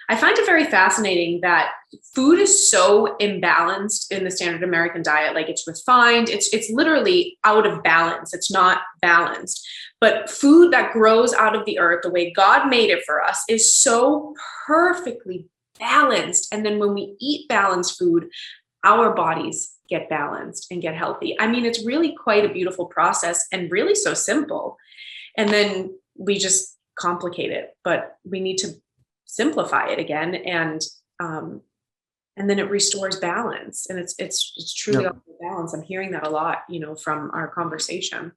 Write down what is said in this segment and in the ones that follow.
I find it very fascinating that food is so imbalanced in the standard American diet. Like it's refined, it's literally out of balance. It's not balanced. But food that grows out of the earth, the way God made it for us, is so perfectly balanced. And then when we eat balanced food, our bodies get balanced and get healthy. I mean, it's really quite a beautiful process and really so simple. And then we just complicate it, but we need to simplify it again, and then it restores balance, and it's truly all about balance. I'm hearing that a lot, from our conversation.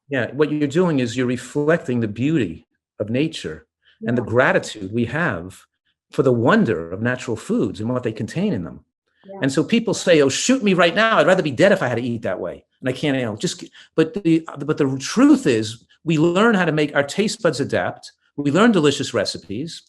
Yeah, what you're doing is you're reflecting the beauty of nature and the gratitude we have for the wonder of natural foods and what they contain in them. Yeah. And so people say, "Oh, shoot me right now! I'd rather be dead if I had to eat that way." And I can't, But the truth is, we learn how to make our taste buds adapt. We learn delicious recipes.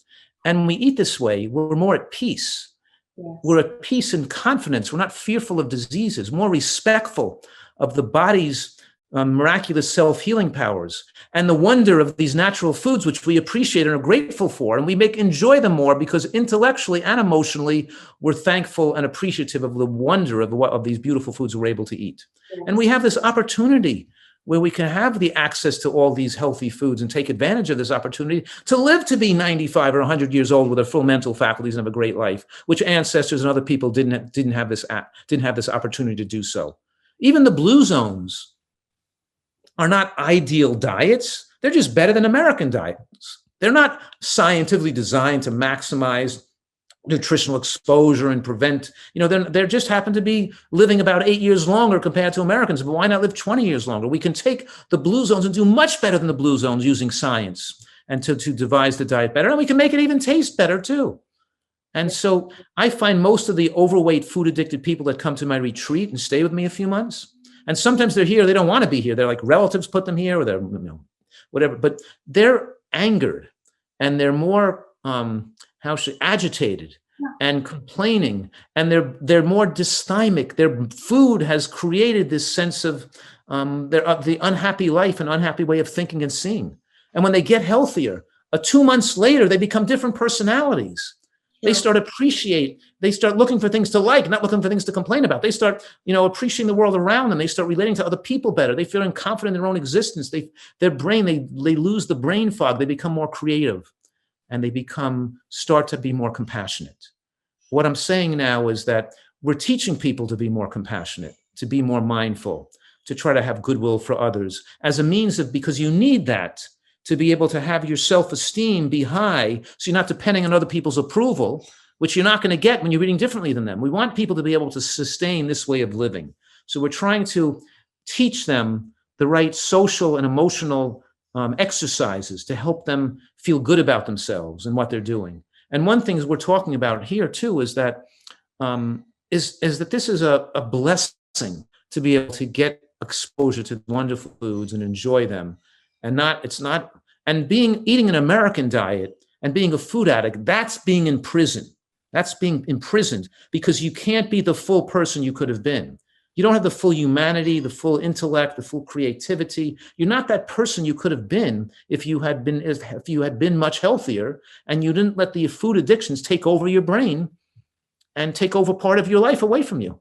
And when we eat this way, we're more at peace. Yes. We're at peace and confidence. We're not fearful of diseases, more respectful of the body's miraculous self-healing powers and the wonder of these natural foods, which we appreciate and are grateful for. And we enjoy them more because intellectually and emotionally, we're thankful and appreciative of the wonder of these beautiful foods we're able to eat. Yes. And we have this opportunity where we can have the access to all these healthy foods and take advantage of this opportunity to live to be 95 or 100 years old with our full mental faculties and have a great life, which ancestors and other people didn't have this opportunity to do so. Even the blue zones are not ideal diets. They're just better than American diets. They're not scientifically designed to maximize nutritional exposure and prevent, they just happen to be living about 8 years longer compared to Americans. But why not live 20 years longer? We can take the blue zones and do much better than the blue zones using science and to devise the diet better. And we can make it even taste better too. And so I find most of the overweight, food addicted people that come to my retreat and stay with me a few months, and sometimes they're here, they don't want to be here. They're like relatives put them here or they're, whatever, but they're angered and they're more, agitated and complaining, and they're more dysthymic. Their food has created this sense of the unhappy life and unhappy way of thinking and seeing. And when they get healthier, 2 months later, they become different personalities. Yeah. They start looking for things to like, not looking for things to complain about. They start, appreciating the world around them. They start relating to other people better. They feel confident in their own existence. They lose the brain fog. They become more creative. And they start to be more compassionate. What I'm saying now is that we're teaching people to be more compassionate, to be more mindful, to try to have goodwill for others as a means of, because you need that to be able to have your self-esteem be high, so you're not depending on other people's approval, which you're not going to get when you're eating differently than them. We want people to be able to sustain this way of living. So we're trying to teach them the right social and emotional exercises to help them feel good about themselves and what they're doing. And one thing we're talking about here too is that that this is a blessing to be able to get exposure to wonderful foods and enjoy them, and eating an American diet and being a food addict, that's being in prison. That's being imprisoned because you can't be the full person you could have been. You don't have the full humanity, the full intellect, the full creativity. You're not that person you could have been if you had been much healthier and you didn't let the food addictions take over your brain and take over part of your life away from you.